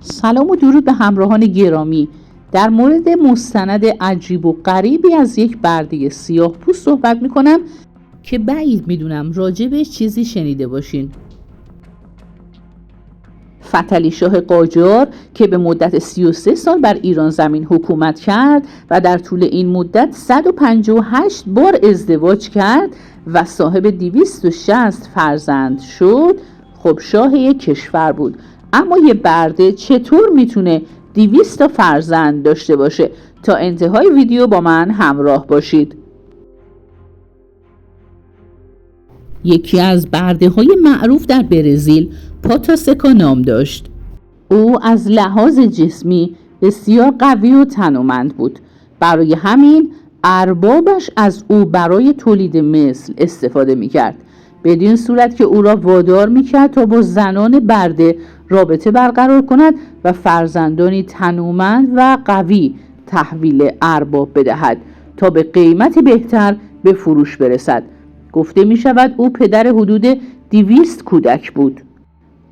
سلام و درود به همراهان گرامی. در مورد مستند عجیب و غریبی از یک برده سیاه‌پوست صحبت میکنم که بعید میدونم راجبش چیزی شنیده باشین. فتحعلی شاه قاجار که به مدت 33 سال بر ایران زمین حکومت کرد و در طول این مدت 158 بار ازدواج کرد و صاحب 260 فرزند شد، خب شاه یک کشور بود. اما یه برده چطور میتونه 200 تا فرزند داشته باشه؟ تا انتهای ویدیو با من همراه باشید. یکی از برده های معروف در برزیل پاتاسکا نام داشت. او از لحاظ جسمی بسیار قوی و تنومند بود. برای همین اربابش از او برای تولید مثل استفاده میکرد، بدین صورت که او را وادار میکرد تا با زنان برده رابطه برقرار کند و فرزندانی تنومند و قوی تحویل ارباب بدهد تا به قیمت بهتر به فروش برسد. گفته می شود او پدر حدود 200 کودک بود.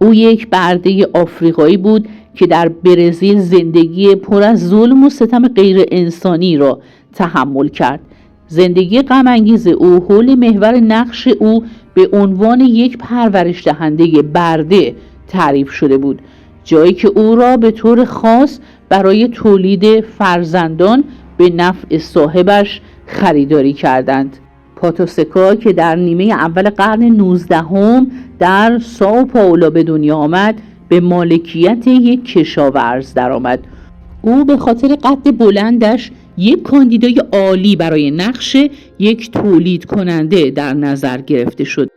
او یک برده آفریقایی بود که در برزیل زندگی پر از ظلم و ستم غیر انسانی را تحمل کرد. زندگی غم انگیز او حول محور نقش او به عنوان یک پرورش دهنده برده تعریف شده بود، جایی که او را به طور خاص برای تولید فرزندان به نفع صاحبش خریداری کردند. پاتاسکا که در نیمه اول قرن 19 در سائو پائولو به دنیا آمد، به مالکیت یک کشاورز درآمد. او به خاطر قد بلندش یک کاندیدای عالی برای نقش یک تولید کننده در نظر گرفته شد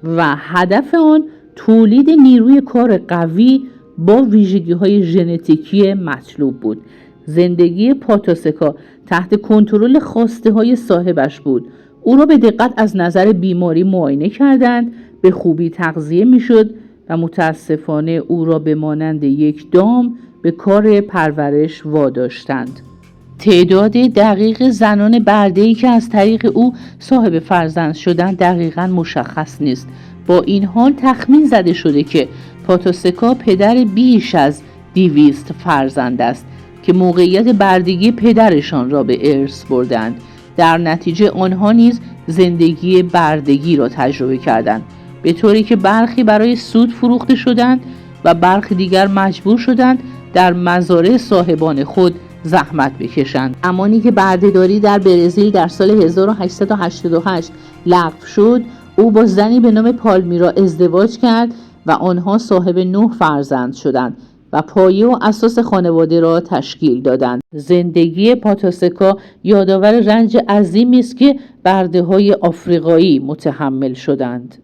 و هدف آن تولید نیروی کار قوی با ویژگی‌های ژنتیکی مطلوب بود. زندگی پاتاسکا تحت کنترل خواسته‌های صاحبش بود. او را به دقت از نظر بیماری معاینه کردند، به خوبی تغذیه می‌شد و متاسفانه او را به مانند یک دام به کار پرورش واداشتند. تعداد دقیق زنان برده‌ای که از طریق او صاحب فرزند شدند دقیقاً مشخص نیست. با این حال تخمین زده شده که پاتاسکا پدر بیش از 200 فرزند است که موقعیت بردگی پدرشان را به ارث بردند. در نتیجه آنها نیز زندگی بردگی را تجربه کردند، به طوری که برخی برای سود فروخته شدند و برخی دیگر مجبور شدند در مزارع صاحبان خود زحمت بکشند. زمانی که بردهداری در برزیل در سال 1888 لغو شد، او با زنی به نام پالمیرا ازدواج کرد و آنها صاحب 9 فرزند شدند و پایه و اساس خانواده را تشکیل دادند. زندگی پاتاسکا یادآور رنج عظیمی است که برده‌های آفریقایی متحمل شدند.